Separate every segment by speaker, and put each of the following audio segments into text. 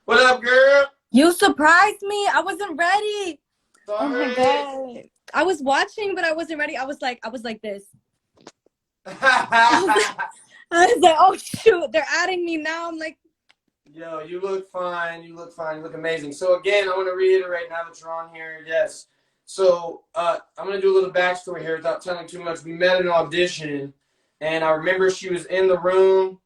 Speaker 1: What up, girl?
Speaker 2: You surprised me. I wasn't ready. Oh my
Speaker 1: Sorry.
Speaker 2: god. I was watching, but I wasn't ready. I was like this. I was like, oh shoot, they're adding me now. I'm like,
Speaker 1: Yo, you look fine. You look fine. You look amazing. So again, I want to reiterate now that you're on here. Yes. So I'm gonna do a little backstory here without telling too much. We met in an audition, and I remember she was in the room,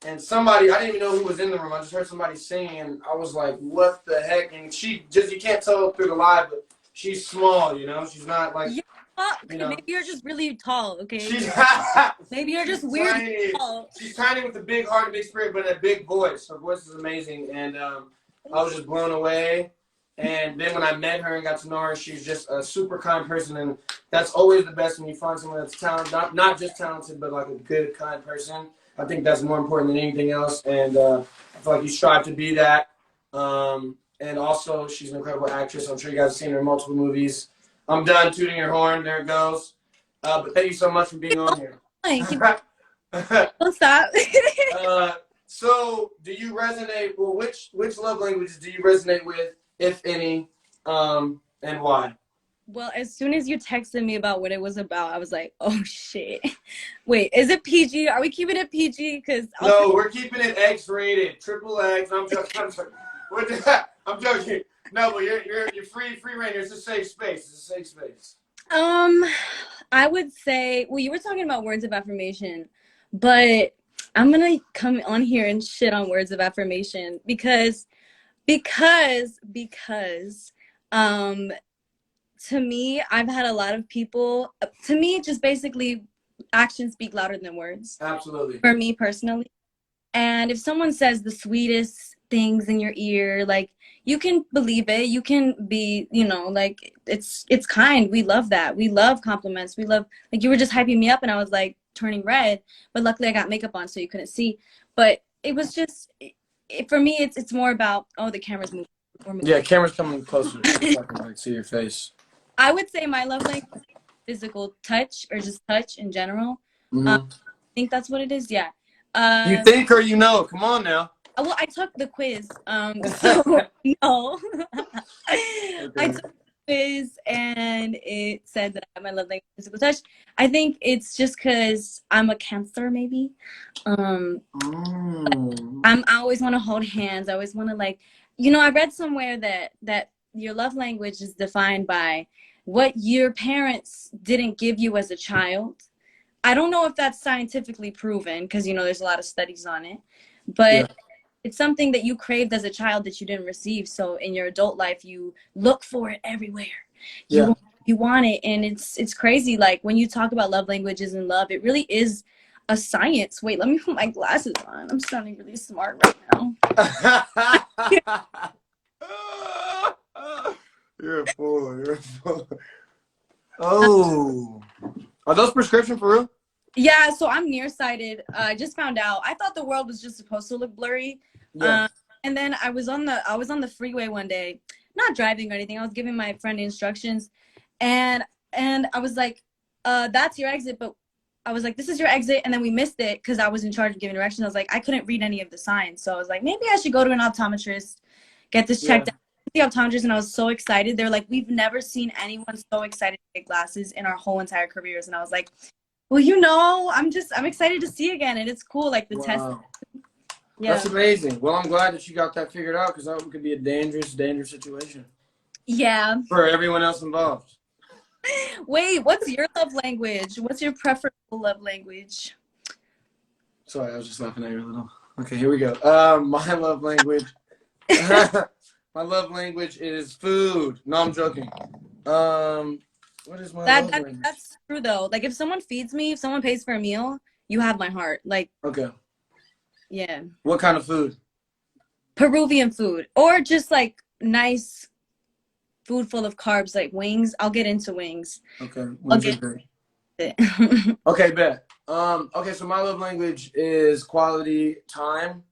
Speaker 1: and somebody I didn't even know who was in the room. I just heard somebody singing, and I was like, "What the heck?" And she just you can't tell through the live, but she's small. You know, she's not like
Speaker 2: yeah,
Speaker 1: you
Speaker 2: okay,
Speaker 1: know.
Speaker 2: maybe you're just really tall, okay?
Speaker 1: She's
Speaker 2: Maybe you're just
Speaker 1: she's
Speaker 2: weirdly
Speaker 1: tiny.
Speaker 2: tall.
Speaker 1: She's tiny with a big heart and big spirit, but a big voice. Her voice is amazing, and I was just blown away. And then when I met her and got to know her, she's just a super kind person, and that's always the best when you find someone that's talented, not just talented, but like a good, kind person. I think that's more important than anything else, and I feel like you strive to be that. And also, she's an incredible actress. I'm sure you guys have seen her in multiple movies. I'm done tooting your horn. There it goes. But thank you so much for being on here.
Speaker 2: Keep don't stop.
Speaker 1: So, do you resonate? Well, which love languages do you resonate with, if any, and why?
Speaker 2: Well, as soon as you texted me about what it was about, I was like, oh shit. Wait, is it PG? Are we keeping it PG? Because I'll
Speaker 1: No, we're keeping it X rated, triple X. I'm joking. I'm joking. No, but you're free reign. It's a safe space. It's a safe space.
Speaker 2: Um, I would say, well, you were talking about words of affirmation, but I'm gonna come on here and shit on words of affirmation because um to me, I've had a lot of people to me just basically actions speak louder than words
Speaker 1: Absolutely.
Speaker 2: for me personally. And if someone says the sweetest things in your ear, like you can believe it, you can be, like it's kind. We love that. We love compliments. We love like you were just hyping me up and I was like turning red, but luckily I got makeup on so you couldn't see. But it was just for me it's more about the camera's moving. We're moving.
Speaker 1: Yeah, camera's coming closer so I can like see your face.
Speaker 2: I would say my love language is physical touch or just touch in general. I
Speaker 1: Mm-hmm.
Speaker 2: think that's what it is. Yeah.
Speaker 1: You
Speaker 2: Um,
Speaker 1: think or you know? Come on now.
Speaker 2: well, I took the quiz. So no, I
Speaker 1: Okay.
Speaker 2: took the quiz and it said that I have my love language physical touch. I think it's just because I'm a Cancer, maybe. Um,
Speaker 1: Mm.
Speaker 2: I always want to hold hands. I always want to like, I read somewhere that your love language is defined by what your parents didn't give you as a child. I don't know if that's scientifically proven because there's a lot of studies on it,
Speaker 1: Yeah.
Speaker 2: but it's something that you craved as a child that you didn't receive. So in your adult life, you look for it everywhere.
Speaker 1: Yeah.
Speaker 2: You want it, and it's crazy. Like when you talk about love languages and love, it really is a science. Wait, let me put my glasses on. I'm sounding really smart right now.
Speaker 1: You're a fool. You're a fool. Oh. Are those prescription for real?
Speaker 2: Yeah, so I'm nearsighted. I just found out. I thought the world was just supposed to look blurry.
Speaker 1: Yeah.
Speaker 2: Um, and then I was on the freeway one day, not driving or anything. I was giving my friend instructions, and I was like, "That's your exit," but I was like, "This is your exit," and then we missed it because I was in charge of giving directions. I was like, I couldn't read any of the signs, so I was like, maybe I should go to an optometrist, get this
Speaker 1: Yeah.
Speaker 2: checked out. The optometrist, and I was so excited. They're like, "We've never seen anyone so excited to get glasses in our whole entire careers," and I was like, well, I'm excited to see again, and it's cool, like the test.
Speaker 1: Wow.
Speaker 2: Yeah.
Speaker 1: That's amazing. Well, I'm glad that you got that figured out because that could be a dangerous, dangerous situation
Speaker 2: Yeah.
Speaker 1: for everyone else involved.
Speaker 2: Wait, what's your love language? What's your preferable love language?
Speaker 1: Sorry, I was just laughing at you a little. Okay, here we go. My love language. My love language is food. No, I'm joking. What is my
Speaker 2: That,
Speaker 1: love
Speaker 2: that
Speaker 1: language?
Speaker 2: that's true though. Like if someone feeds me, if someone pays for a meal, you have my heart. Like,
Speaker 1: Okay.
Speaker 2: yeah.
Speaker 1: What kind of food?
Speaker 2: Peruvian food. Or just like nice food full of carbs, like wings. I'll get into wings.
Speaker 1: Okay,
Speaker 2: I'll
Speaker 1: wings are
Speaker 2: get
Speaker 1: great.
Speaker 2: it.
Speaker 1: Okay, bet. Okay, so my love language is quality time.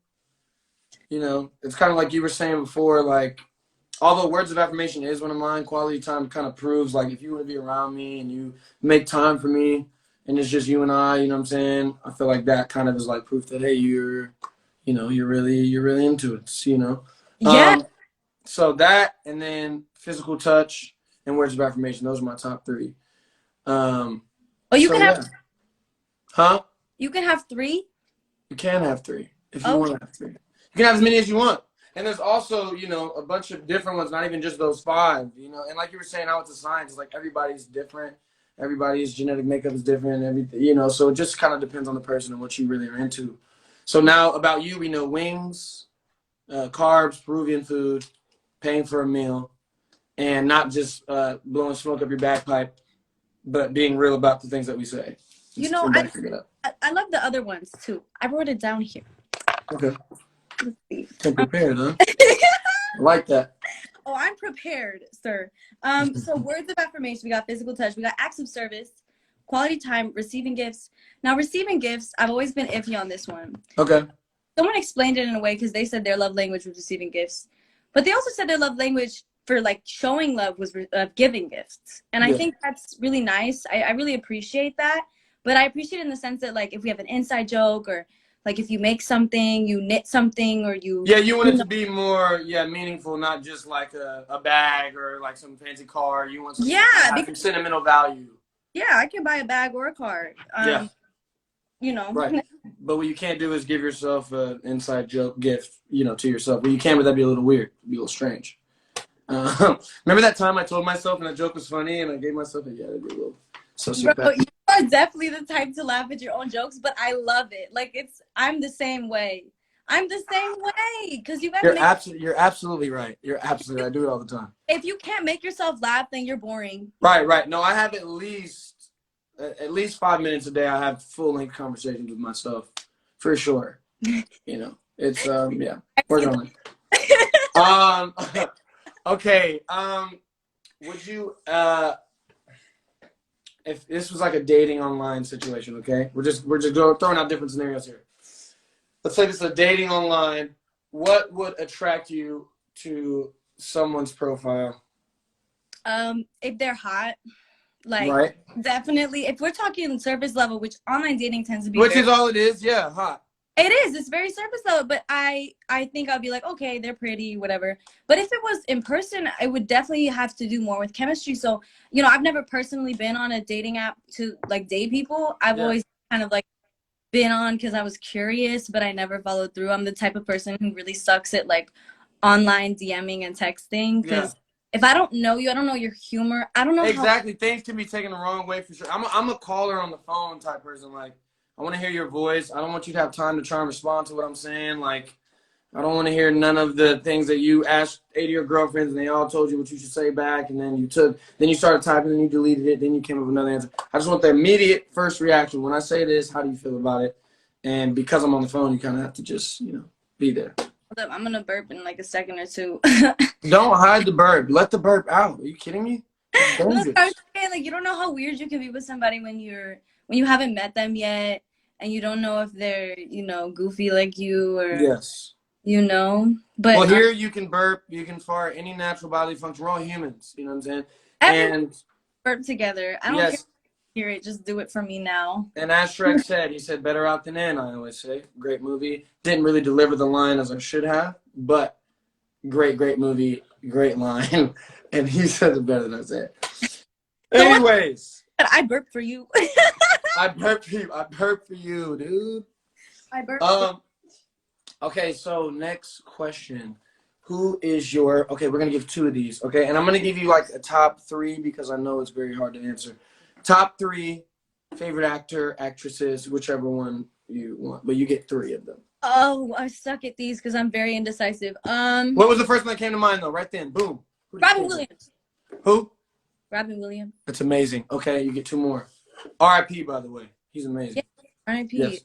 Speaker 1: You know, it's kind of like you were saying before, like, although words of affirmation is one of mine, quality time kind of proves, like, if you want to be around me and you make time for me and it's just you and I, you know what I'm saying? I feel like that kind of is like proof that, hey, you're really into it, you know?
Speaker 2: Yeah.
Speaker 1: So that, and then physical touch and words of affirmation. Those are my top three.
Speaker 2: Oh, you
Speaker 1: So
Speaker 2: can
Speaker 1: yeah.
Speaker 2: have
Speaker 1: Huh?
Speaker 2: you can have three.
Speaker 1: You can have three if you
Speaker 2: Okay.
Speaker 1: want to have three. You can have as many as you want. And there's also, you know, a bunch of different ones, not even just those five, you know. And like you were saying, how it's a science, it's like everybody's different. Everybody's genetic makeup is different, and everything, you know. So it just kind of depends on the person and what you really are into. So now about you, we know wings, carbs, Peruvian food, paying for a meal, and not just blowing smoke up your bagpipe, but being real about the things that we say.
Speaker 2: You
Speaker 1: Just
Speaker 2: know,
Speaker 1: and backing it up.
Speaker 2: I love the other ones too. I wrote it down here.
Speaker 1: Okay.
Speaker 2: Let's see.
Speaker 1: Came prepared, huh? I like that.
Speaker 2: Oh, I'm prepared, sir. So words of affirmation, we got physical touch, we got acts of service, quality time, receiving gifts. Now, receiving gifts, I've always been iffy on this one.
Speaker 1: Okay.
Speaker 2: Someone explained it in a way because they said their love language was receiving gifts, but they also said their love language for like showing love was giving gifts, and I
Speaker 1: Yeah.
Speaker 2: think that's really nice. I really appreciate that, but I appreciate it in the sense that like if we have an inside joke or like if you make something, you knit something, or you
Speaker 1: You want it to be more, meaningful, not just like a bag or like some fancy car. You want something to
Speaker 2: yeah,
Speaker 1: have some sentimental value.
Speaker 2: yeah, I can buy a bag or a card.
Speaker 1: Yeah.
Speaker 2: You know.
Speaker 1: Right. But what you can't do is give yourself an inside joke gift, you know, to yourself. Well, you can, but that'd be a little weird. It'd be a little strange. Remember that time I told myself and the joke was funny and I gave myself that'd be a little sociopath.
Speaker 2: Bro, you are definitely the type to laugh at your own jokes, but I love it. Like I'm the same way. I'm the same way because you gotta
Speaker 1: You're absolutely right. You're absolutely right. I do it all the time.
Speaker 2: if you can't make yourself laugh, then you're boring.
Speaker 1: Right. No, I have at least 5 minutes a day. I have full length conversations with myself, for sure. You know, it's yeah. Working on it. Okay. Would you if this was like a dating online situation? Okay, we're just throwing out different scenarios here. Let's say this is a dating online. What would attract you to someone's profile?
Speaker 2: If they're hot, like
Speaker 1: Right.
Speaker 2: definitely. If we're talking surface level, which online dating tends to be,
Speaker 1: Which is all it is. Yeah, hot.
Speaker 2: It is. It's very surface level, but I think I'll be like, okay, they're pretty, whatever. But if it was in person, I would definitely have to do more with chemistry. So, you know, I've never personally been on a dating app to like date people. I've always kind of like been on because I was curious, but I never followed through. I'm the type of person who really sucks at like online DMing and texting because if I don't know you, I don't know your humor. I don't know
Speaker 1: exactly. Things can be taken the wrong way for sure. I'm a caller on the phone type person. Like, I want to hear your voice. I don't want you to have time to try and respond to what I'm saying. Like, I don't want to hear none of the things that you asked 80 of your girlfriends and they all told you what you should say back, and then you started typing and you deleted it, then you came up with another answer. I just want the immediate first reaction. When I say this, how do you feel about it? And because I'm on the phone, you kind of have to just, you know, be there.
Speaker 2: I'm going to burp in like a second or two.
Speaker 1: Don't hide the burp. Let the burp out. Are you kidding me?
Speaker 2: Look, I'm saying, like, you don't know how weird you can be with somebody when you haven't met them yet, and you don't know if they're, you know, goofy like you or you know. But
Speaker 1: well, here you can burp, you can fart, any natural bodily function. We're all humans, you know what I'm saying? And
Speaker 2: burp together. I don't care if you hear it, just do it for me now.
Speaker 1: And as Shrek said, he said, better out than in, I always say. Great movie. Didn't really deliver the line as I should have, but great movie, great line. And he says it better than I said. Anyways.
Speaker 2: I burp for you.
Speaker 1: I burp for you, dude.
Speaker 2: I burp.
Speaker 1: Okay, so next question. Who is your, okay, we're going to give two of these, okay? And I'm going to give you like a top three because I know it's very hard to answer. Top three favorite actor, actresses, whichever one you want, but you get three of them.
Speaker 2: Oh, I suck at these because I'm very indecisive.
Speaker 1: What was the first one that came to mind though? Right then, boom.
Speaker 2: Robin Williams.
Speaker 1: Who?
Speaker 2: Robin Williams.
Speaker 1: That's amazing. Okay, you get two more. R.I.P. By the way, he's amazing.
Speaker 2: Yeah, R.I.P.
Speaker 1: Yes.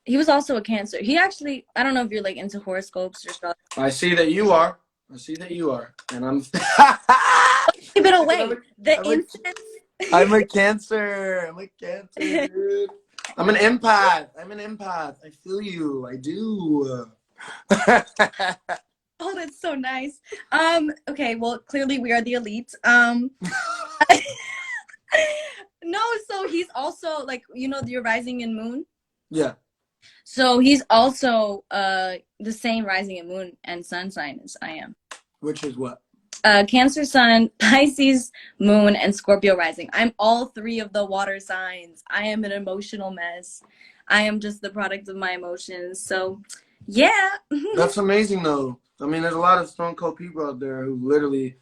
Speaker 2: He was also a Cancer. He actually, I don't know if you're like into horoscopes or stuff.
Speaker 1: I see that you are. And I'm.
Speaker 2: Keep it away.
Speaker 1: I'm a Cancer. Dude. I'm an empath. I feel you. I do.
Speaker 2: Oh, that's so nice. Okay, well, clearly we are the elite. No, so he's also like, you know, your rising and moon.
Speaker 1: Yeah.
Speaker 2: So he's also the same rising and moon and sun sign as I am.
Speaker 1: Which is what?
Speaker 2: Cancer sun, Pisces moon, and Scorpio rising. I'm all three of the water signs. I am an emotional mess. I am just the product of my emotions. So, yeah.
Speaker 1: That's amazing, though. I mean, there's a lot of stone cold people out there who literally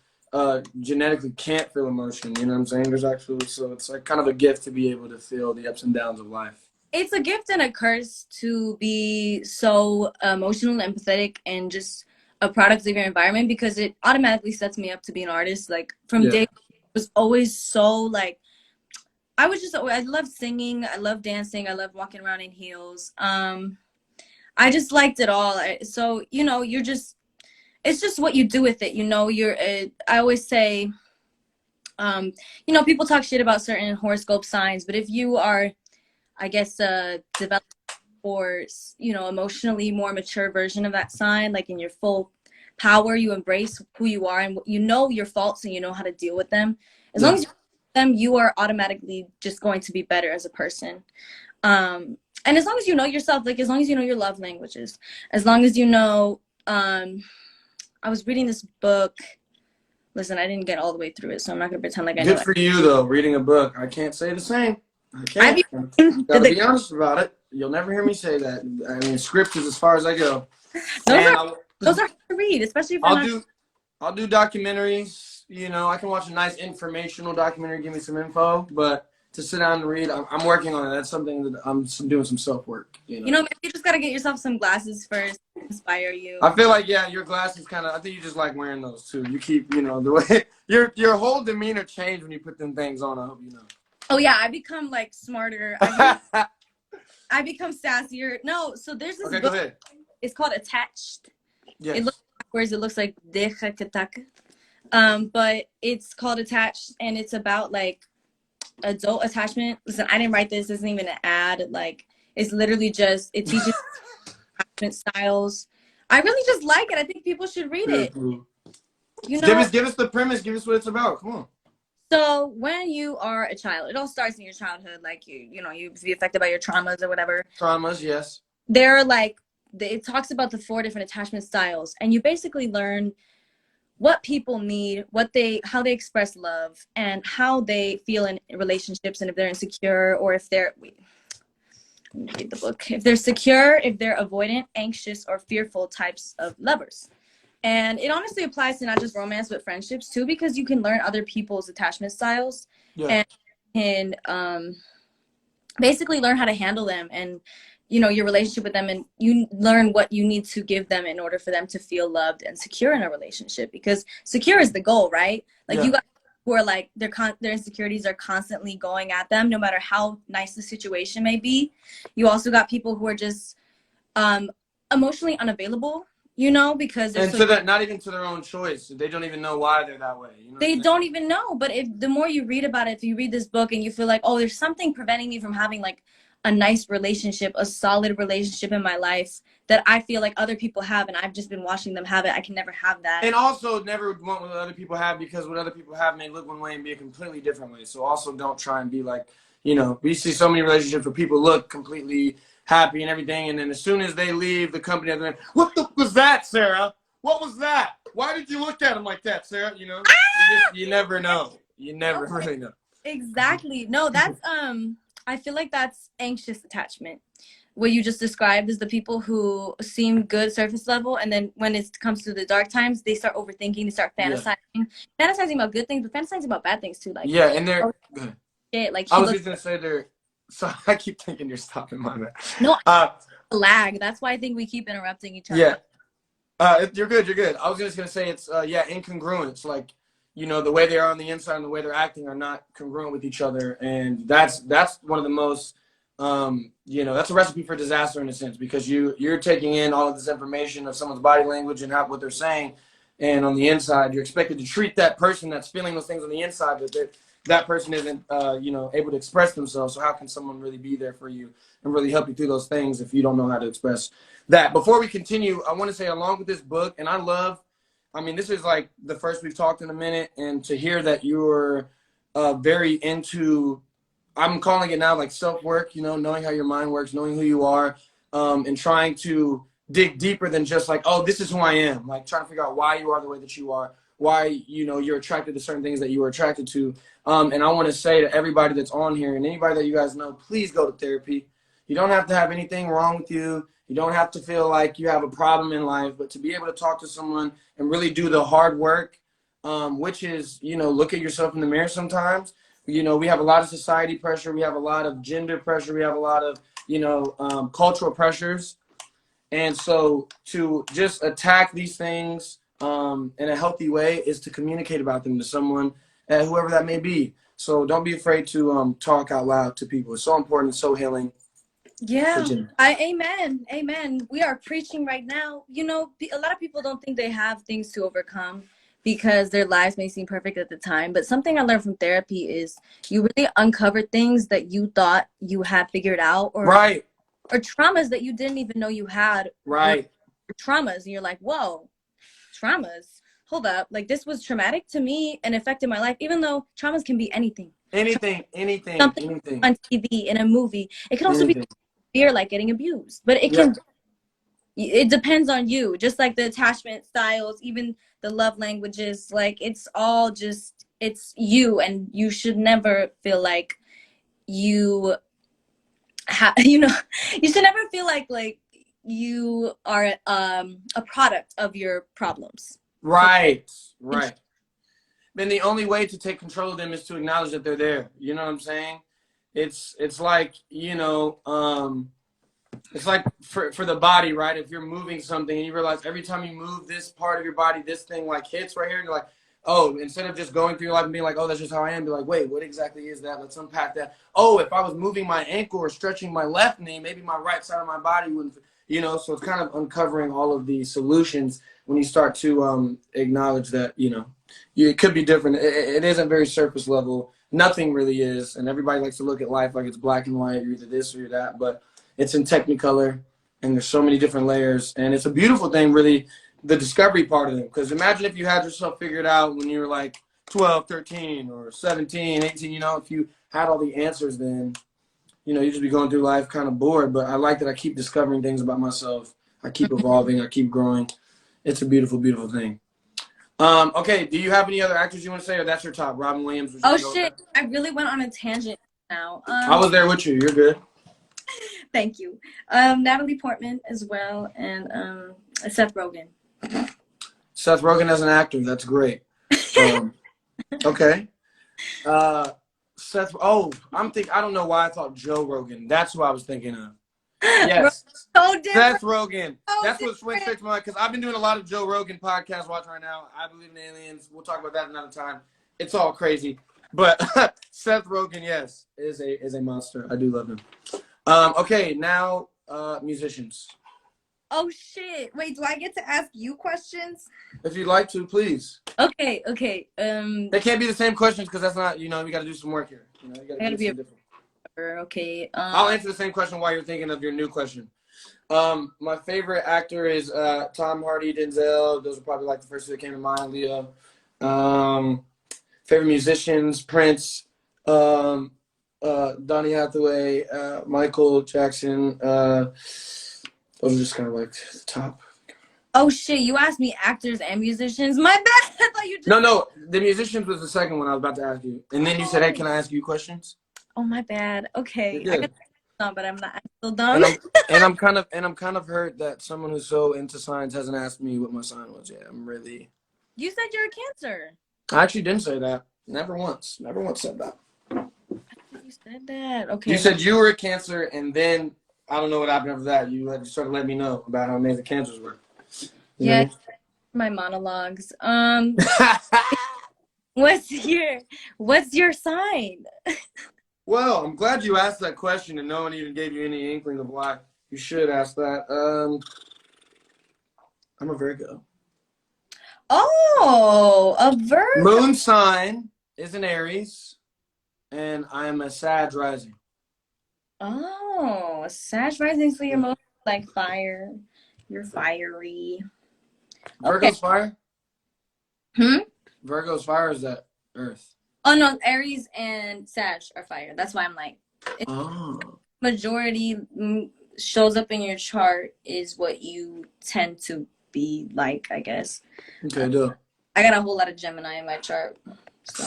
Speaker 1: genetically can't feel emotion. You know what I'm saying? There's actually, so it's like kind of a gift to be able to feel the ups and downs of life.
Speaker 2: It's a gift and a curse to be so emotional and empathetic and just a product of your environment, because it automatically sets me up to be an artist. Like from day, it was always so like I love singing, I love dancing, I love walking around in heels. I just liked it all. So you're just, it's just what you do with it. I always say, people talk shit about certain horoscope signs, but if you are, I guess, developed or emotionally more mature version of that sign, like in your full power, you embrace who you are and you know your faults and you know how to deal with them. As long as you them, you are automatically just going to be better as a person. And as long as you know yourself, like as long as you know your love languages, as long as you know, I was reading this book. Listen, I didn't get all the way through it, so I'm not gonna pretend like I know.
Speaker 1: Good for you, though. Reading a book, I can't say the same. I can't. Gotta be honest about it. You'll never hear me say that. I mean, script is as far as I go.
Speaker 2: Those are hard to read, especially if
Speaker 1: I'll do documentaries. I can watch a nice informational documentary, give me some info, but to sit down and read, I'm working on it. That's something that I'm doing some self work.
Speaker 2: Maybe you just gotta get yourself some glasses first to inspire you.
Speaker 1: I feel like your glasses kind of. I think you just like wearing those too. You keep the way your whole demeanor changed when you put them things on. I hope you know.
Speaker 2: Oh yeah, I become like smarter. I become sassier. No, so there's this book.
Speaker 1: Go ahead.
Speaker 2: It's called Attached.
Speaker 1: Yes.
Speaker 2: It looks backwards. It looks like but it's called Attached, and it's about like adult attachment. Listen, I didn't write this. This isn't even an ad. Like, it's literally just, it teaches attachment styles. I really just like it. I think people should read it.
Speaker 1: Cool. Give us the premise. Give us what it's about. Come on.
Speaker 2: So when you are a child, it all starts in your childhood. Like you be affected by your traumas or whatever.
Speaker 1: Traumas, yes.
Speaker 2: It talks about the 4 different attachment styles, and you basically learn what people need, how they express love, and how they feel in relationships, and if they're insecure or if they're read the book. If they're secure, if they're avoidant, anxious, or fearful types of lovers. And it honestly applies to not just romance, but friendships too, because you can learn other people's attachment styles and can basically learn how to handle them and, your relationship with them. And you learn what you need to give them in order for them to feel loved and secure in a relationship, because secure is the goal, right? Like you got who are like, their insecurities are constantly going at them, no matter how nice the situation may be. You also got people who are just emotionally unavailable, because
Speaker 1: not even to their own choice. They don't even know why they're that way.
Speaker 2: They don't even know. But the more you read about it, if you read this book and you feel like, oh, there's something preventing me from having like a nice relationship, a solid relationship in my life that I feel like other people have, and I've just been watching them have it. I can never have that.
Speaker 1: And also never want what other people have, because what other people have may look one way and be a completely different way. So also don't try and be like, we see so many relationships where people look completely happy and everything, and then as soon as they leave the company, they're like, what the was that, Sarah? What was that? Why did you look at him like that, Sarah? You never know. You never really know.
Speaker 2: Exactly. No, that's I feel like that's anxious attachment. What you just described is the people who seem good surface level, and then when it comes to the dark times, they start overthinking, they start fantasizing about good things, but fantasizing about bad things too. Like
Speaker 1: and they're
Speaker 2: like
Speaker 1: I was just gonna say they're. So I keep thinking you're stopping my man.
Speaker 2: No, lag. That's why I think we keep interrupting each other.
Speaker 1: Yeah, you're good. You're good. I was just gonna say it's incongruent. It's like the way they are on the inside and the way they're acting are not congruent with each other, and that's one of the most that's a recipe for disaster in a sense, because you're taking in all of this information of someone's body language and what they're saying, and on the inside you're expected to treat that person that's feeling those things on the inside that person isn't able to express themselves. So how can someone really be there for you and really help you through those things if you don't know how to express that? Before we continue, I want to say, along with this book, and this is like the first we've talked in a minute, and to hear that you're very into, I'm calling it now like self-work, knowing how your mind works, knowing who you are, and trying to dig deeper than just like, oh, this is who I am. Like trying to figure out why you are the way that you are, why, you know, you're attracted to certain things that you are attracted to. And I want to say to everybody that's on here and anybody that you guys know, please go to therapy. You don't have to have anything wrong with you. You don't have to feel like you have a problem in life, but to be able to talk to someone and really do the hard work, which is, you know, look at yourself in the mirror sometimes. You know, we have a lot of society pressure. We have a lot of gender pressure. We have a lot of, you know, cultural pressures. And so to just attack these things in a healthy way is to communicate about them to someone, whoever that may be. So don't be afraid to talk out loud to people. It's so important. It's so healing.
Speaker 2: Yeah, amen. We are preaching right now. You know, a lot of people don't think they have things to overcome because their lives may seem perfect at the time. But something I learned from therapy is you really uncover things that you thought you had figured out, or
Speaker 1: Right.
Speaker 2: or traumas that you didn't even know you had.
Speaker 1: Right.
Speaker 2: Traumas, and you're like, whoa, traumas. Hold up, like this was traumatic to me and affected my life. Even though traumas can be anything.
Speaker 1: Anything.
Speaker 2: Something on TV, in a movie. It can also be fear, like getting abused, but it depends on you. Just like the attachment styles, even the love languages, like it's all just, it's you, and you should never feel like you you know, you should never feel like you are a product of your problems.
Speaker 1: Right. Then the only way to take control of them is to acknowledge that they're there. You know what I'm saying? It's like, you know, it's like for the body, right? If you're moving something and you realize every time you move this part of your body, this thing like hits right here, and you're like, oh, instead of just going through your life and being like, oh, that's just how I am, be like, wait, what exactly is that? Let's unpack that. Oh, if I was moving my ankle or stretching my left knee, maybe my right side of my body wouldn't, you know, so it's kind of uncovering all of the solutions when you start to acknowledge that, you know, it could be different. It isn't very surface level. Nothing really is. And everybody likes to look at life like it's black and white. You're either this or you're that. But it's in Technicolor. And there's so many different layers. And it's a beautiful thing, really, the discovery part of it. Because imagine if you had yourself figured out when you were like 12, 13, or 17, 18. You know, if you had all the answers then, you know, you'd just be going through life kind of bored. But I like that I keep discovering things about myself. I keep evolving. I keep growing. It's a beautiful, beautiful thing. Okay, do you have any other actors you want to say, or that's your top? Robin Williams.
Speaker 2: Oh shit, I really went on a tangent now.
Speaker 1: I was there with you. You're good.
Speaker 2: Thank you. Natalie Portman as well, and Seth Rogen.
Speaker 1: Seth Rogen as an actor, that's great. Okay. Seth. Oh, I don't know why I thought Joe Rogan. That's who I was thinking of. Yes.
Speaker 2: So
Speaker 1: Seth Rogen. That's what went straight to my mind, because I've been doing a lot of Joe Rogan podcast watching right now. I believe in aliens. We'll talk about that another time. It's all crazy. But Seth Rogen, yes, is a monster. I do love him. Okay, now musicians.
Speaker 2: Oh shit. Wait, do I get to ask you questions?
Speaker 1: If you'd like to, please.
Speaker 2: Okay.
Speaker 1: They can't be the same questions because that's not, you know, we got to do some work here. You know, you got to do something different.
Speaker 2: Okay.
Speaker 1: I'll answer the same question while you're thinking of your new question. My favorite actor is Tom Hardy, Denzel. Those are probably like the first two that came to mind. Leo. Favorite musicians: Prince, Donny Hathaway, Michael Jackson. Those are just kind of like the top.
Speaker 2: Oh shit! You asked me actors and musicians. My bad. I thought you just.
Speaker 1: No. The musicians was the second one I was about to ask you, and then you said, "Hey, can I ask you questions?"
Speaker 2: Oh my bad. Okay.
Speaker 1: I got
Speaker 2: dumb, but I'm not. I'm still dumb.
Speaker 1: And I'm kind of hurt that someone who's so into science hasn't asked me what my sign was yet. I'm really.
Speaker 2: You said you're a Cancer.
Speaker 1: I actually didn't say that. Never once said that.
Speaker 2: You said that. Okay.
Speaker 1: You said you were a Cancer, and then I don't know what happened after that. You had to sort of let me know about how amazing Cancers were.
Speaker 2: Yeah, my monologues. What's your sign?
Speaker 1: Well, I'm glad you asked that question, and no one even gave you any inkling of why you should ask that. I'm a Virgo.
Speaker 2: Oh, a Virgo.
Speaker 1: Moon sign is an Aries, and I am a Sag rising.
Speaker 2: Oh, Sag rising, so you're most like fire. You're fiery.
Speaker 1: Virgo's fire?
Speaker 2: Hmm?
Speaker 1: Virgo's fire, is that Earth?
Speaker 2: Oh no, Aries and Sag are fire. That's why I'm like,
Speaker 1: Oh.
Speaker 2: majority shows up in your chart is what you tend to be like, I guess.
Speaker 1: Okay, dope.
Speaker 2: I got a whole lot of Gemini in my chart. So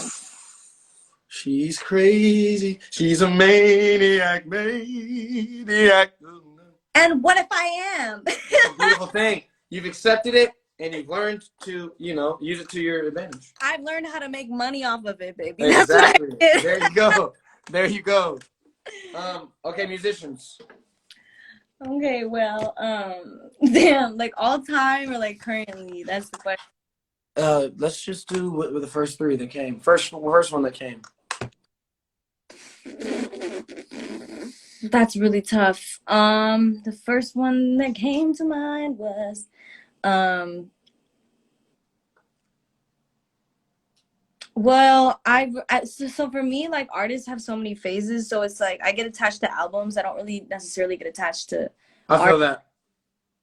Speaker 1: She's crazy. She's a maniac, maniac.
Speaker 2: and what if I am?
Speaker 1: It's a beautiful thing. You've accepted it and you've learned to, use it to your advantage.
Speaker 2: I've learned how to make money off of it, baby.
Speaker 1: Exactly.
Speaker 2: That's what I did.
Speaker 1: There you go. There you go. Okay, musicians.
Speaker 2: Okay, well, damn, like all time or like currently? That's the question.
Speaker 1: Let's just do with the first three that came. First one that came.
Speaker 2: That's really tough. The first one that came to mind was, well, so for me, like artists have so many phases, so it's like I get attached to albums. I don't really necessarily get attached to
Speaker 1: I feel
Speaker 2: art,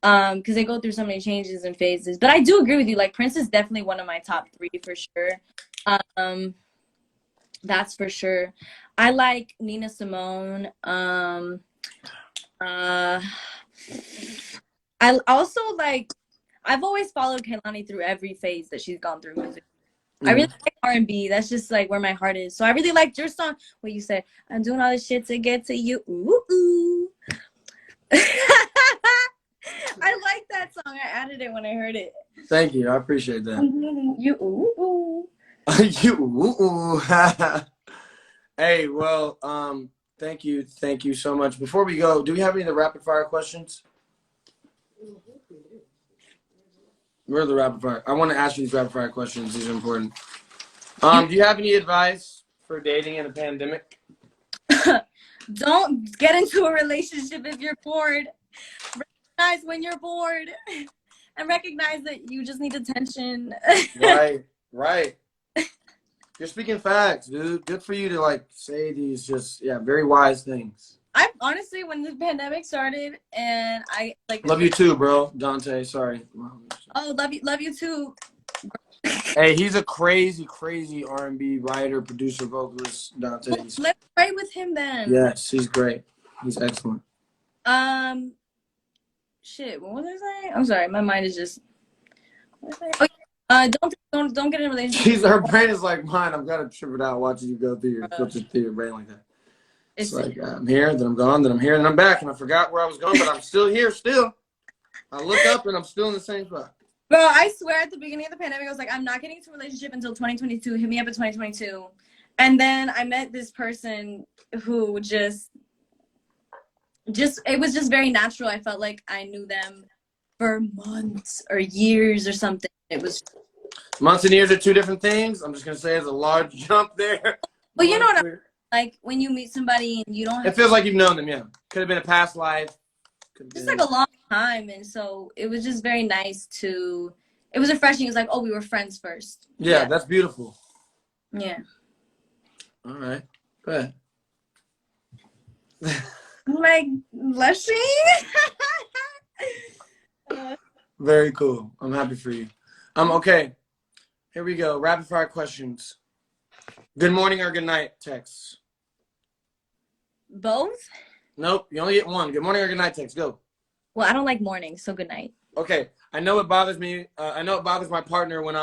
Speaker 1: that.
Speaker 2: because they go through so many changes and phases. But I do agree with you. Like Prince is definitely one of my top three for sure. That's for sure. I like Nina Simone. I also like. I've always followed Kehlani through every phase that she's gone through music. I really like R&B. That's just like where my heart is. So I really liked your song where you said, "I'm doing all this shit to get to you." Ooh, ooh. I like that song. I added it when I heard it.
Speaker 1: Thank you. I appreciate that.
Speaker 2: You ooh ooh.
Speaker 1: You ooh. Hey, well, thank you so much. Before we go, do we have any of the rapid fire questions? Where are the rapid fire? I want to ask you these rapid fire questions. These are important. Do you have any advice for dating in a pandemic?
Speaker 2: Don't get into a relationship if you're bored. Recognize when you're bored and recognize that you just need attention.
Speaker 1: Right. You're speaking facts, dude. Good for you to like say these very wise things.
Speaker 2: I honestly, when the pandemic started, and I like
Speaker 1: love you too, bro. Dante, sorry.
Speaker 2: Oh, love you too.
Speaker 1: Hey, he's a crazy R&B writer, producer, vocalist. Dante.
Speaker 2: Well, let's pray with him then.
Speaker 1: Yes, he's great. He's excellent.
Speaker 2: Shit. What was I saying? I'm sorry, my mind is just. Don't get in a relationship.
Speaker 1: Her brain is like mine. I'm gonna trip it out watching you go through your filter through your brain like that. It's like I'm here, then I'm gone, then I'm here, then I'm back, and I forgot where I was going, but I'm still here. Still, I look up and I'm still in the same spot.
Speaker 2: Bro, I swear at the beginning of the pandemic, I was like, I'm not getting into a relationship until 2022. Hit me up in 2022, and then I met this person who just it was just very natural. I felt like I knew them for months or years or something. It was.
Speaker 1: Months and years are two different things. I'm just gonna say there's a large jump there.
Speaker 2: But you know what like when you meet somebody and you don't have
Speaker 1: it feels like you've known them, yeah. Could have been a past life.
Speaker 2: Just like a long time, and so it was just very nice to it was refreshing. It was like, oh, we were friends first.
Speaker 1: Yeah, that's beautiful.
Speaker 2: Yeah.
Speaker 1: All right. Go ahead.
Speaker 2: I'm like blushing.
Speaker 1: Very cool. I'm happy for you. Okay. Here we go. Rapid fire questions. Good morning or good night texts?
Speaker 2: Both?
Speaker 1: Nope. You only get one. Good morning or good night text. Go.
Speaker 2: Well, I don't like mornings, so good night.
Speaker 1: Okay. I know it bothers me. I know it bothers my partner when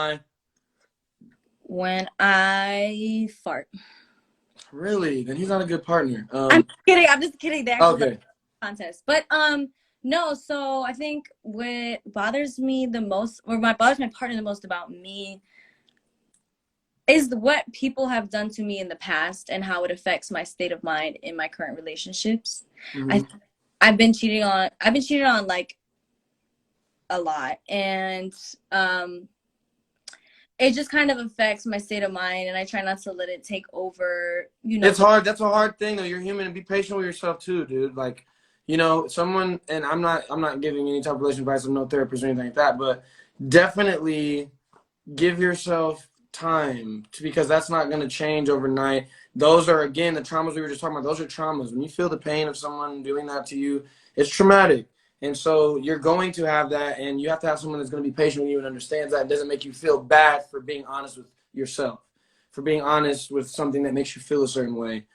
Speaker 2: I fart.
Speaker 1: Really? Then he's not a good partner.
Speaker 2: I'm kidding. I'm just kidding. The actual
Speaker 1: okay.
Speaker 2: Contest. But no, so I think what bothers me the most, or what bothers my partner the most about me, is what people have done to me in the past and how it affects my state of mind in my current relationships.
Speaker 1: Mm-hmm.
Speaker 2: I've been cheated on like a lot, and it just kind of affects my state of mind, and I try not to let it take over.
Speaker 1: It's hard. That's a hard thing, though. You're human, and be patient with yourself too, dude. Like, someone, and I'm not giving any type of relationship advice. I'm no therapist or anything like that, but definitely give yourself time because that's not going to change overnight. Those are, again, the traumas we were just talking about. Those are traumas. When you feel the pain of someone doing that to you, it's traumatic. And so you're going to have that, and you have to have someone that's going to be patient with you and understands that and doesn't make you feel bad for being honest with yourself, for being honest with something that makes you feel a certain way.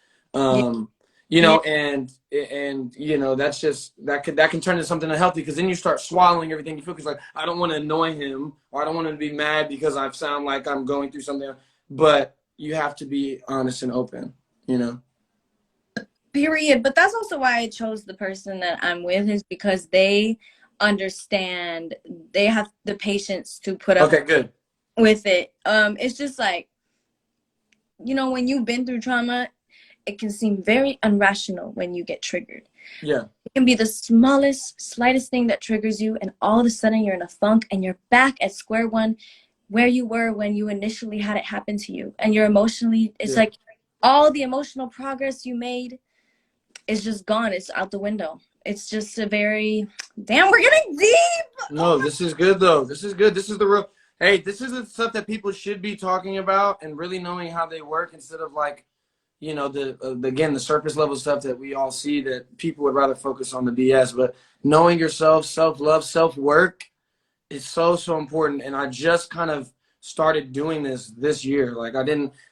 Speaker 1: You
Speaker 2: Yeah.
Speaker 1: know, and you know, that's just that can turn into something unhealthy because then you start swallowing everything you feel because like I don't want to annoy him or I don't want him to be mad because I sound like I'm going through something. But you have to be honest and open, you know.
Speaker 2: Period. But that's also why I chose the person that I'm with, is because they understand, they have the patience to put up
Speaker 1: Okay, good.
Speaker 2: with it. It's just like, you know, when you've been through trauma, it can seem very irrational when you get triggered.
Speaker 1: Yeah.
Speaker 2: It can be the smallest, slightest thing that triggers you, and all of a sudden you're in a funk and you're back at square one where you were when you initially had it happen to you. And you're emotionally, it's
Speaker 1: Yeah.
Speaker 2: like all the emotional progress you made is just gone. It's out the window. It's just a very, damn, we're getting deep.
Speaker 1: No, this is good though. This is good. This is the real. Hey, this is the stuff that people should be talking about and really knowing how they work instead of like, you know, again the surface level stuff that we all see that people would rather focus on the BS. But knowing yourself, self love, self work is so important. And I just kind of started doing this year. Like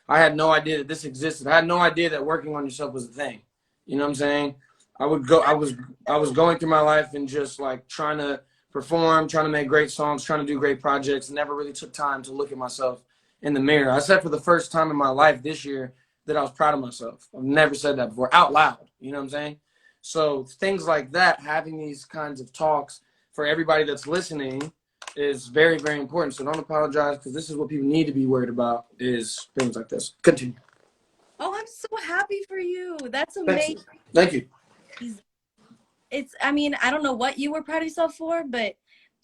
Speaker 1: I had no idea that this existed. I had no idea that working on yourself was a thing. You know what I'm saying? I was going through my life and just like trying to perform, trying to make great songs, trying to do great projects, never really took time to look at myself in the mirror. I said for the first time in my life this year that I was proud of myself. I've never said that before out loud. You know what I'm saying? So things like that, having these kinds of talks for everybody that's listening is very, very important. So don't apologize because this is what people need to be worried about is things like this. Continue.
Speaker 2: Oh, I'm so happy for you. That's
Speaker 1: Thank
Speaker 2: amazing.
Speaker 1: you. Thank you.
Speaker 2: It's, I mean, I don't know what you were proud of yourself for, but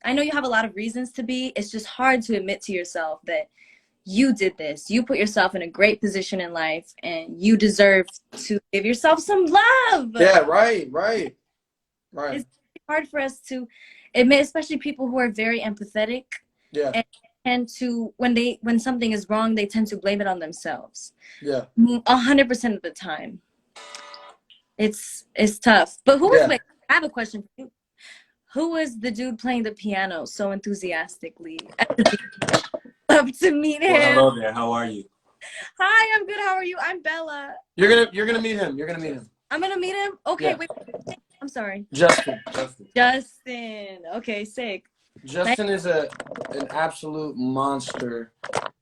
Speaker 2: I know you have a lot of reasons to be. It's just hard to admit to yourself that you did this. You put yourself in a great position in life and you deserve to give yourself some love.
Speaker 1: Yeah, right.
Speaker 2: It's hard for us to admit, especially people who are very empathetic
Speaker 1: Yeah,
Speaker 2: and tend to, when something is wrong, they tend to blame it on themselves.
Speaker 1: yeah,
Speaker 2: 100% of the time. It's tough. But who was,
Speaker 1: yeah.
Speaker 2: wait, I have a question for you. Who was the dude playing the piano so enthusiastically? Love to meet
Speaker 3: Well,
Speaker 2: him.
Speaker 3: hello there. How are you?
Speaker 2: Hi, I'm good. How are you? I'm Bella.
Speaker 1: You're gonna meet him. You're gonna meet him.
Speaker 2: I'm gonna meet him. Okay,
Speaker 1: Yeah.
Speaker 2: wait. I'm sorry.
Speaker 1: Justin.
Speaker 2: Justin. Okay, sick.
Speaker 1: Justin is an absolute monster,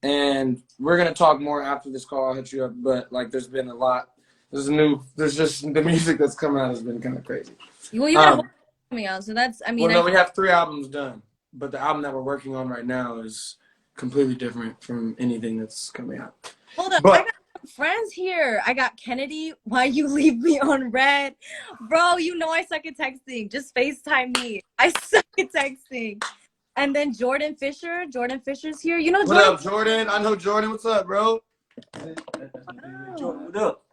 Speaker 1: and we're gonna talk more after this call. I'll hit you up, but like, there's been a lot. There's just the music that's come out has been kind of crazy.
Speaker 2: Well, you got a whole coming out, so that's. I mean,
Speaker 1: Well, no, we have 3 albums done, but the album that we're working on right now is completely different from anything that's coming out.
Speaker 2: hold up.
Speaker 1: But
Speaker 2: I got some friends here. I got Kennedy. Why you leave me on red, bro? You know I suck at texting. Just FaceTime me. I suck at texting. And then Jordan Fisher. Jordan Fisher's here. You know
Speaker 1: what
Speaker 2: Jordan.
Speaker 1: up, Jordan? I know Jordan. What's up, bro?
Speaker 3: Jordan, what up?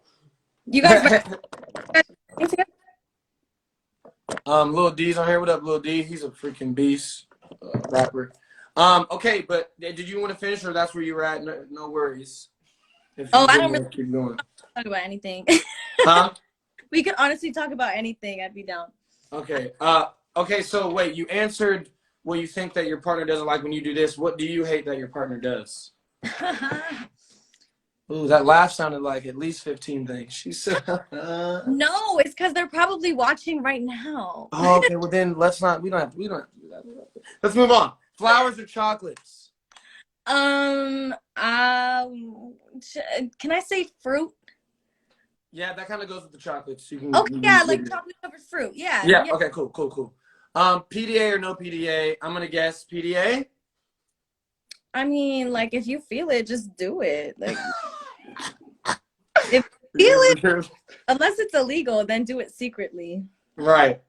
Speaker 2: You guys.
Speaker 1: Lil D's on here. What up, Lil D? He's a freaking beast, rapper. Okay, but did you want to finish, or that's where you were at? No worries. If you
Speaker 2: I
Speaker 1: didn't
Speaker 2: don't really
Speaker 1: want to keep going.
Speaker 2: talk about anything.
Speaker 1: Huh?
Speaker 2: We could honestly talk about anything. I'd be down.
Speaker 1: Okay. Okay. So wait, you answered what you think that your partner doesn't like when you do this. What do you hate that your partner does? Ooh, that laugh sounded like at least 15 things. She said.
Speaker 2: No, it's because they're probably watching right now.
Speaker 1: Oh, okay. Well, then let's not. We don't have to do that. Let's move on. Flowers or chocolates?
Speaker 2: Can I say fruit?
Speaker 1: Yeah, that kind of goes with the chocolates. You
Speaker 2: Okay,
Speaker 1: can
Speaker 2: yeah, like chocolate covered fruit. Yeah.
Speaker 1: Yeah. Okay. Cool. PDA or no PDA? I'm gonna guess PDA.
Speaker 2: I mean, like, if you feel it, just do it. Like, if you feel it, unless it's illegal, then do it secretly.
Speaker 1: Right.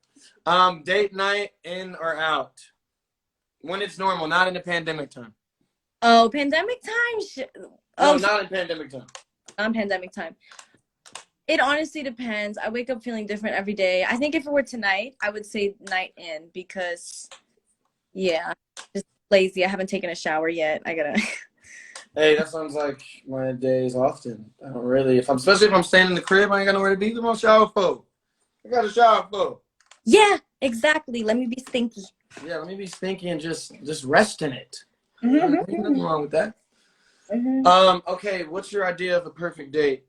Speaker 1: Date night in or out? When it's normal, not in the pandemic time.
Speaker 2: Oh, pandemic time?
Speaker 1: No, not in pandemic time.
Speaker 2: Pandemic time. It honestly depends. I wake up feeling different every day. I think if it were tonight, I would say night in because, yeah, just lazy. I haven't taken a shower yet. I gotta.
Speaker 1: Hey, that sounds like my days often. I don't really, especially if I'm staying in the crib, I ain't got nowhere to be. What am I shower for? I got a shower for.
Speaker 2: Yeah, exactly. Let me be stinky.
Speaker 1: Yeah, let me be stinky and just rest in it.
Speaker 2: Mm-hmm.
Speaker 1: Ain't nothing wrong with that.
Speaker 2: Mm-hmm.
Speaker 1: Okay, what's your idea of a perfect date?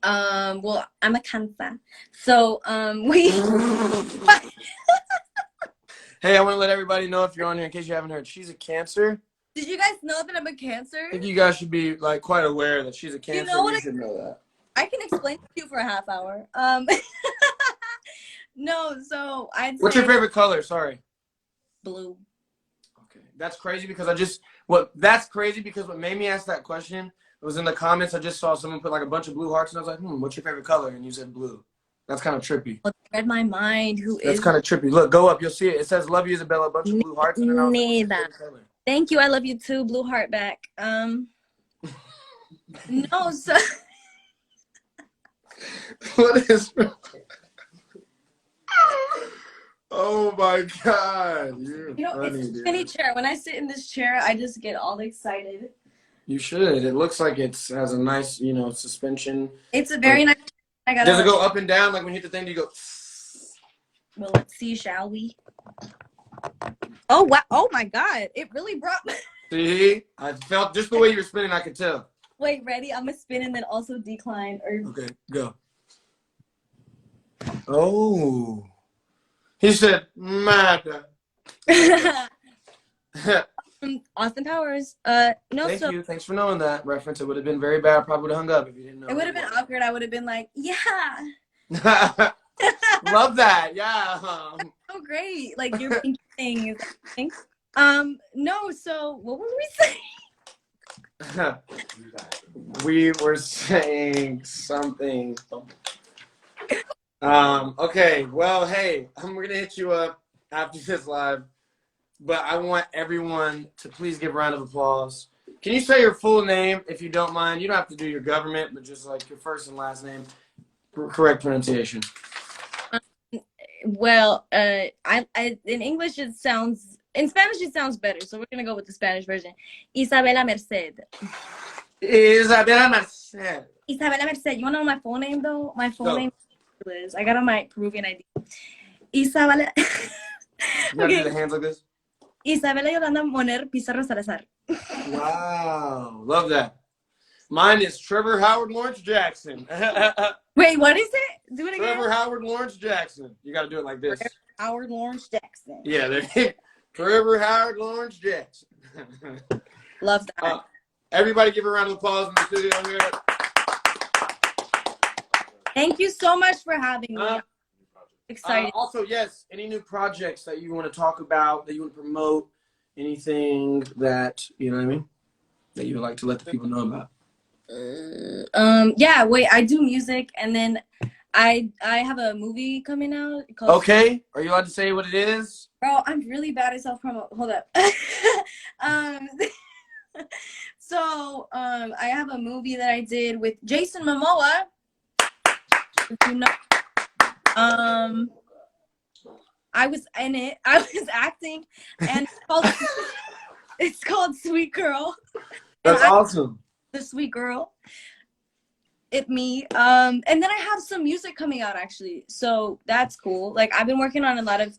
Speaker 2: Well, I'm a Cancer, so we.
Speaker 1: Hey, I want to let everybody know, if you're on here, in case you haven't heard, she's a Cancer.
Speaker 2: Did you guys know that I'm a Cancer?
Speaker 1: I think you guys should be like quite aware that she's a Cancer.
Speaker 2: You know what?
Speaker 1: You should know that.
Speaker 2: I can explain to you for a half hour. No, so I'd
Speaker 1: What's
Speaker 2: say
Speaker 1: your favorite color? Sorry.
Speaker 2: blue.
Speaker 1: Okay, that's crazy because what made me ask that question was in the comments. I just saw someone put like a bunch of blue hearts, and I was like, what's your favorite color? And you said blue. That's kind of trippy.
Speaker 2: Read my mind.
Speaker 1: That's kind of trippy. Look, go up. You'll see it. It says "Love you, Isabella." A bunch of blue hearts, and then I was like, what's your favorite color?
Speaker 2: Thank you. I love you too. Blue heart back. No, so
Speaker 1: What is? Oh my God! You're funny,
Speaker 2: it's a
Speaker 1: dude.
Speaker 2: skinny chair. When I sit in this chair, I just get all excited.
Speaker 1: You should. It looks like it has a nice, suspension.
Speaker 2: It's a very nice.
Speaker 1: Does it go up and down? Like when you hit the thing, do you go?
Speaker 2: Well, let's see, shall we? Oh wow! Oh my God! It really brought.
Speaker 1: See, I felt just the way you were spinning. I could tell.
Speaker 2: Wait, ready? I'm gonna spin and then also decline.
Speaker 1: Okay, go. Oh, he said, "Mad."
Speaker 2: Austin Powers. No.
Speaker 1: Thank you. Thanks for knowing that reference. It would have been very bad. I probably would have hung up if you didn't know.
Speaker 2: It would have been awkward. I would have been like, yeah.
Speaker 1: Love that. Yeah.
Speaker 2: So great. Like you're thinking things. No. So what were we saying?
Speaker 1: We were saying something. Okay. Well, hey, I'm gonna hit you up after this live. But I want everyone to please give a round of applause. Can you say your full name, if you don't mind? You don't have to do your government, but just like your first and last name. Correct pronunciation.
Speaker 2: Well, I in English in Spanish it sounds better, so we're gonna go with the Spanish version. Isabela Merced.
Speaker 1: Isabela Merced.
Speaker 2: Isabela Merced. You wanna know my full name though? My full name is Liz. I got on my Peruvian ID. Isabela.
Speaker 1: You gotta do the hands like this.
Speaker 2: Isabela Yolanda Moner Pizarro Salazar.
Speaker 1: Wow, love that. Mine is Trevor Howard Lawrence Jackson.
Speaker 2: Wait, what is it? Do it again.
Speaker 1: Trevor Howard Lawrence Jackson. You got to do it like this.
Speaker 2: Trevor Howard Lawrence Jackson.
Speaker 1: Yeah, there. Trevor Howard Lawrence Jackson.
Speaker 2: Love that.
Speaker 1: Everybody, give a round of applause in the studio here.
Speaker 2: Thank you so much for having me. Excited.
Speaker 1: Also, yes, any new projects that you want to talk about, that you want to promote, anything that, you know what I mean, that you would like to let the people know about?
Speaker 2: Yeah, wait, I do music, and then I have a movie coming out called
Speaker 1: Okay, are you allowed to say what it is?
Speaker 2: Bro, I'm really bad at self-promo. Hold up. So, I have a movie that I did with Jason Momoa. If you know. I was in it. I was acting, and it's called Sweet Girl.
Speaker 1: That's awesome.
Speaker 2: The Sweet Girl. It me. And then I have some music coming out actually, so that's cool. Like I've been working on a lot of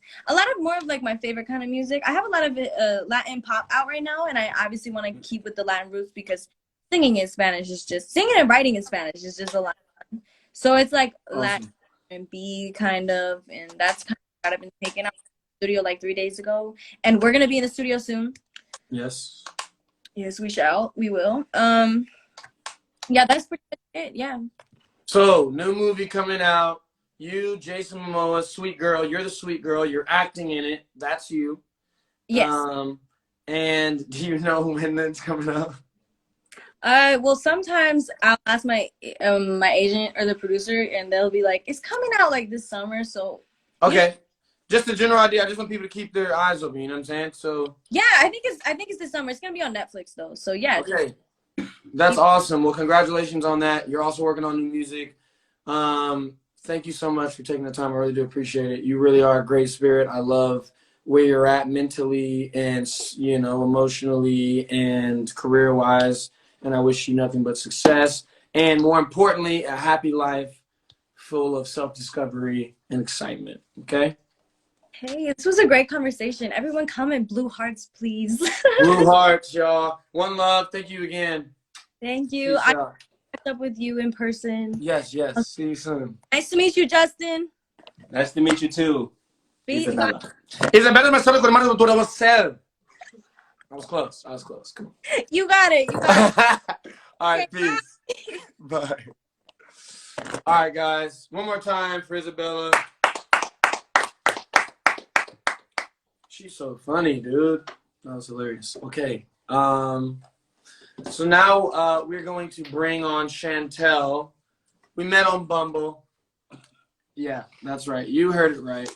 Speaker 2: more of like my favorite kind of music. I have a lot of Latin pop out right now, and I obviously want to keep with the Latin roots because singing in Spanish is just singing and writing in Spanish is just a lot of fun. So it's like
Speaker 1: awesome.
Speaker 2: Latin R&B kind of, and that's kind of what I've been taking out of the studio like 3 days ago, and we're gonna be in the studio soon.
Speaker 1: Yes.
Speaker 2: Yes, we shall. We will. Yeah, that's pretty much it. Yeah.
Speaker 1: So, new movie coming out. You, Jason Momoa, Sweet Girl. You're the Sweet Girl. You're acting in it. That's you.
Speaker 2: Yes.
Speaker 1: And do you know when it's coming out?
Speaker 2: Well, sometimes I'll ask my my agent or the producer, and they'll be like, "It's coming out like this summer." So.
Speaker 1: Okay.
Speaker 2: Yeah.
Speaker 1: Just a general idea. I just want people to keep their eyes open. You know what I'm saying? So.
Speaker 2: Yeah, I think it's this summer. It's gonna be on Netflix though. So yeah.
Speaker 1: Okay. That's awesome. Well, congratulations on that. You're also working on new music. Thank you so much for taking the time. I really do appreciate it. You really are a great spirit. I love where you're at mentally and, you know, emotionally and career-wise. And I wish you nothing but success. And more importantly, a happy life full of self-discovery and excitement. Okay?
Speaker 2: Hey, this was a great conversation. Everyone comment blue hearts, please.
Speaker 1: Blue hearts, y'all. One love. Thank you again.
Speaker 2: Thank you.
Speaker 1: Peace out.
Speaker 2: catch up with you in person.
Speaker 1: Yes. See you soon.
Speaker 2: Nice to meet you, Justin.
Speaker 3: Nice to meet you too,
Speaker 2: Be-
Speaker 3: Isabela.
Speaker 1: Isabela merced con Marta Cultura merced. I was close. Come
Speaker 2: You got it.
Speaker 1: on. All right,
Speaker 2: Okay,
Speaker 1: peace. Bye. All right, guys. One more time for Isabela. She's so funny, dude. That was hilarious. Okay. So now we're going to bring on Chantel. We met on Bumble. Yeah, that's right. You heard it right.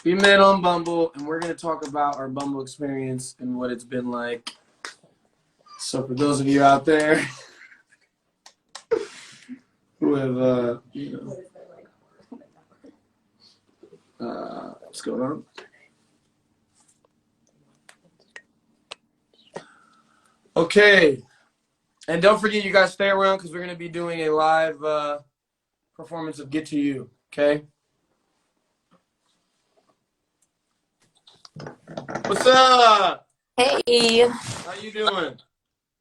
Speaker 1: We met on Bumble, and we're going to talk about our Bumble experience and what it's been like. So for those of you out there who have, what's going on? Okay. And don't forget, you guys stay around because we're going to be doing a live performance of Get to You, okay? What's up?
Speaker 4: Hey,
Speaker 1: How you doing?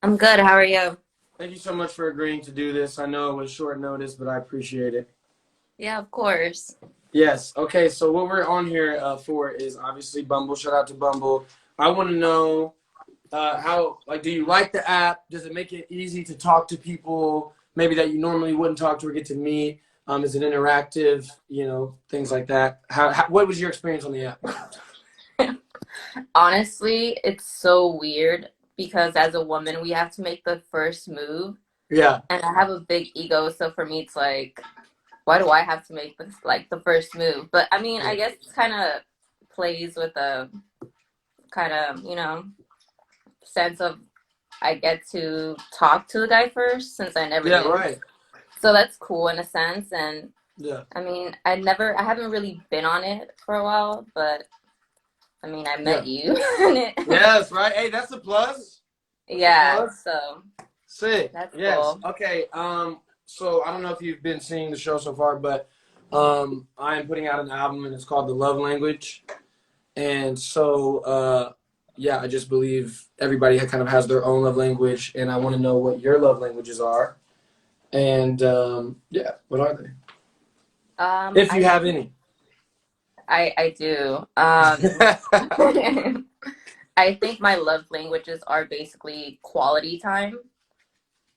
Speaker 4: I'm good. How are you?
Speaker 1: Thank you so much for agreeing to do this. I know it was short notice, but I appreciate it.
Speaker 4: Yeah, of course.
Speaker 1: Yes. Okay, so what we're on here for is obviously Bumble. Shout out to Bumble. I want to know how, do you like the app? Does it make it easy to talk to people maybe that you normally wouldn't talk to or get to meet? Is it interactive? Things like that. What was your experience on the app?
Speaker 4: Honestly, it's so weird because as a woman, we have to make the first move.
Speaker 1: Yeah.
Speaker 4: And I have a big ego, so for me, it's like, why do I have to make this the first move? But I mean, I guess it kind of plays with a kind of, sense of I get to talk to the guy first since I never
Speaker 1: Yeah,
Speaker 4: did.
Speaker 1: right.
Speaker 4: So that's cool in a sense. And
Speaker 1: Yeah.
Speaker 4: I mean, I haven't really been on it for a while, but I mean, I met you in it.
Speaker 1: Yes, right. Hey, that's a plus.
Speaker 4: Yeah, so
Speaker 1: Sick.
Speaker 4: that's
Speaker 1: Yes.
Speaker 4: cool.
Speaker 1: Okay. So I don't know if you've been seeing the show so far, but I am putting out an album and it's called The Love Language. And so yeah, I just believe everybody kind of has their own love language, and I want to know what your love languages are. And yeah, what are they? If you have any.
Speaker 4: I do. I think my love languages are basically quality time.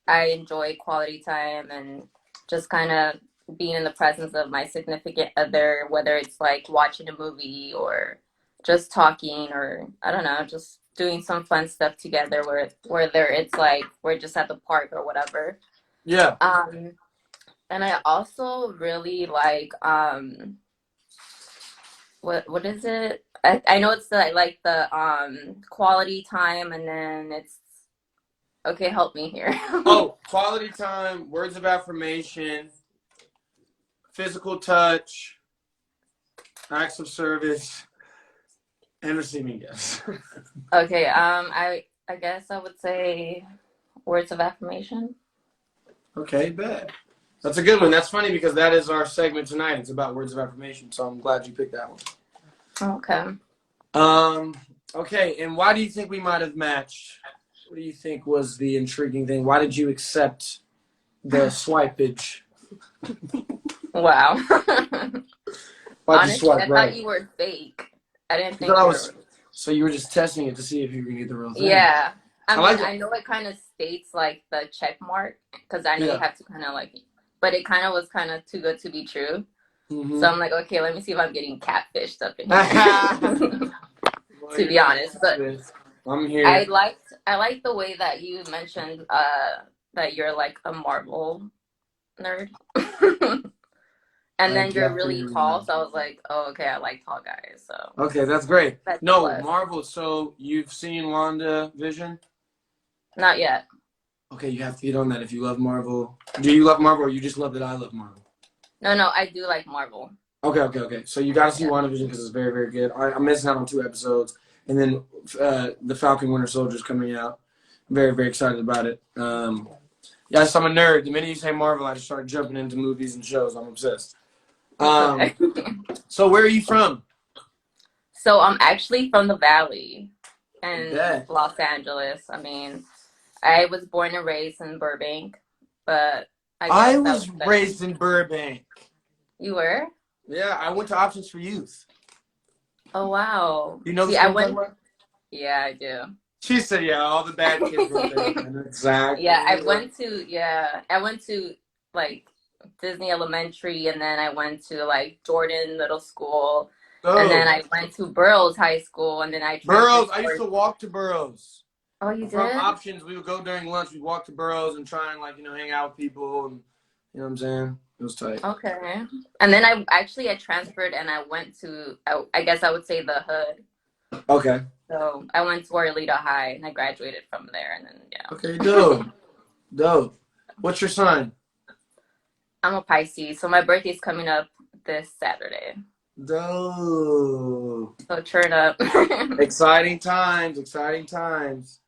Speaker 4: I enjoy quality time and just kind of being in the presence of my significant other, whether it's like watching a movie or just talking or I don't know, just doing some fun stuff together whether it's like we're just at the park or whatever.
Speaker 1: Yeah.
Speaker 4: And I also really like what is it? I know it's the quality time, and then it's okay. Help me here.
Speaker 1: Oh, quality time, words of affirmation, physical touch, acts of service, and receiving gifts.
Speaker 4: Okay. I guess I would say words of affirmation.
Speaker 1: Okay, bet. That's a good one. That's funny because that is our segment tonight. It's about words of affirmation, so I'm glad you picked that one.
Speaker 4: Okay.
Speaker 1: Okay, and why do you think we might have matched? What do you think was the intriguing thing? Why did you accept the swipage?
Speaker 4: Wow.
Speaker 1: Why'd
Speaker 4: Honestly,
Speaker 1: you swipe
Speaker 4: I
Speaker 1: right?
Speaker 4: thought you were fake. I didn't think
Speaker 1: I
Speaker 4: you
Speaker 1: was,
Speaker 4: were.
Speaker 1: so you were just testing it to see if you were gonna get the real thing.
Speaker 4: Yeah. I
Speaker 1: like
Speaker 4: mean, I know it kind of states like the check mark because I know
Speaker 1: Yeah.
Speaker 4: you have to kind of but it kind of was kind of too good to be true.
Speaker 1: Mhm.
Speaker 4: So I'm like, okay, let me see if I'm getting catfished up in here.
Speaker 1: Well,
Speaker 4: To be honest, but
Speaker 1: I'm here.
Speaker 4: I liked the way that you mentioned that you're like a Marvel nerd. And then you're really tall, so I was like, oh, okay, I like tall guys. So
Speaker 1: Okay, that's great.
Speaker 4: that's
Speaker 1: No,
Speaker 4: plus.
Speaker 1: Marvel. So you've seen WandaVision?
Speaker 4: Not yet.
Speaker 1: Okay, you have to get on that if you love Marvel. Do you love Marvel or you just love that I love Marvel?
Speaker 4: No, I do like Marvel.
Speaker 1: Okay. So you got to see WandaVision because it's very, very good. I'm missing out on 2 episodes. And then The Falcon Winter Soldier is coming out. I'm very, very excited about it. Yes, I'm a nerd. The minute you say Marvel, I just start jumping into movies and shows. I'm obsessed. So where are you from?
Speaker 4: So I'm actually from the Valley in
Speaker 1: Yeah.
Speaker 4: Los Angeles. I mean, I was born and raised in Burbank. but I
Speaker 1: I
Speaker 4: guess that
Speaker 1: was
Speaker 4: was
Speaker 1: raised in Burbank.
Speaker 4: You were?
Speaker 1: Yeah, I went to Options for Youth.
Speaker 4: Oh wow.
Speaker 1: You know the
Speaker 4: See, I
Speaker 1: school I'm talking
Speaker 4: went.
Speaker 1: about?
Speaker 4: Yeah, I do.
Speaker 1: She said, yeah, all the bad kids go there. I know exactly.
Speaker 4: Yeah, I went to like Disney Elementary, and then I went to like Jordan Middle School, and then
Speaker 1: Oh,
Speaker 4: I went to Burroughs High School, and then I transferred
Speaker 1: Burroughs.
Speaker 4: to
Speaker 1: I used to walk to Burroughs.
Speaker 4: Oh, you
Speaker 1: From
Speaker 4: did?
Speaker 1: Options, we would go during lunch. We'd walk to Burroughs and try and, like, hang out with people. And you know what I'm saying? It was tight.
Speaker 4: Okay. And then I transferred and I went to I guess I would say the hood.
Speaker 1: Okay.
Speaker 4: So I went to Orlito High and I graduated from there, and then yeah.
Speaker 1: Okay, dope. Dope. What's your sign?
Speaker 4: I'm a Pisces, so my birthday's coming up this Saturday.
Speaker 1: Dope.
Speaker 4: So turn up.
Speaker 1: Exciting times. Exciting times.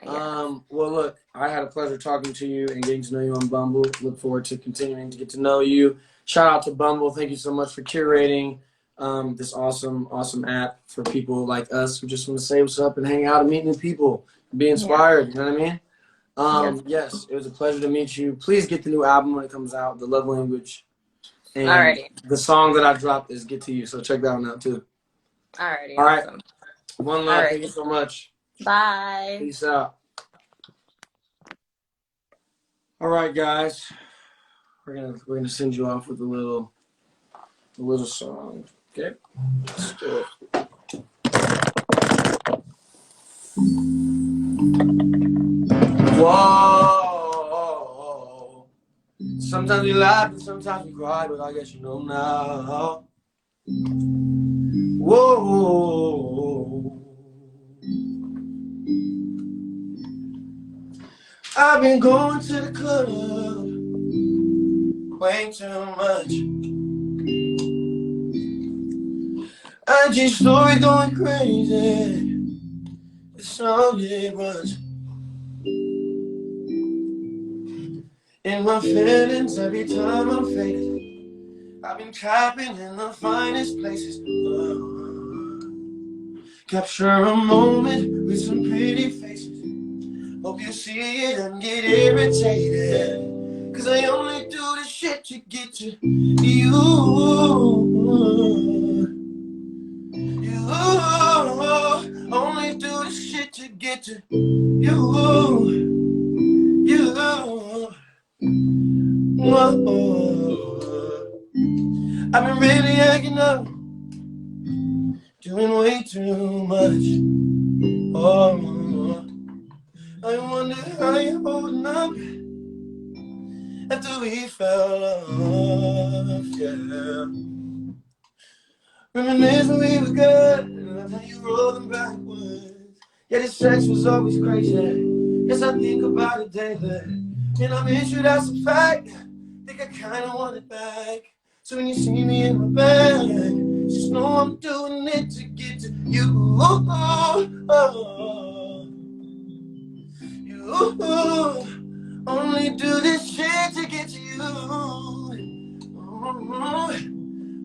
Speaker 4: Yeah.
Speaker 1: Well, look, I had a pleasure talking to you and getting to know you on Bumble. Look forward to continuing to get to know you. Shout out to Bumble. Thank you so much for curating this awesome app for people like us who just want to say what's up and hang out and meet new people and be inspired. You know what I mean? Yes, it was a pleasure to meet you. Please get the new album when it comes out, The Love Language. And
Speaker 4: Alrighty.
Speaker 1: the song that I dropped is Get to You, so check that one out too.
Speaker 4: Alrighty.
Speaker 1: All right.
Speaker 4: Awesome.
Speaker 1: One love.
Speaker 4: Alright.
Speaker 1: Thank you so much.
Speaker 4: Bye.
Speaker 1: Peace out. All right, guys. We're gonna send you off with a little song. Okay? Let's do it. Whoa. Sometimes we laugh and sometimes we cry, but I guess you know now. Whoa. I've been going to the club way too much. IG story going crazy. It's all it was. In my feelings every time I'm faded. I've been trapping in the finest places. Capture a moment with some pretty faces. Hope you see it and get irritated. Cause I only do this shit to get to you. You only do this shit to get to you. You. Whoa. I've been really acting up, doing way too much. Oh, I wonder how you're holding up after we fell off, yeah. Reminisce when we were good, and that's how you roll them backwards. Yeah, the sex was always crazy. Yes, I think about it daily, and I miss you, that's a fact. Think I kinda want it back. So when you see me in my bag, just know I'm doing it to get to you. You only do this shit to get to you.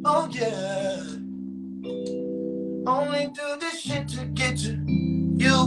Speaker 1: Oh yeah. Only do this shit to get to you.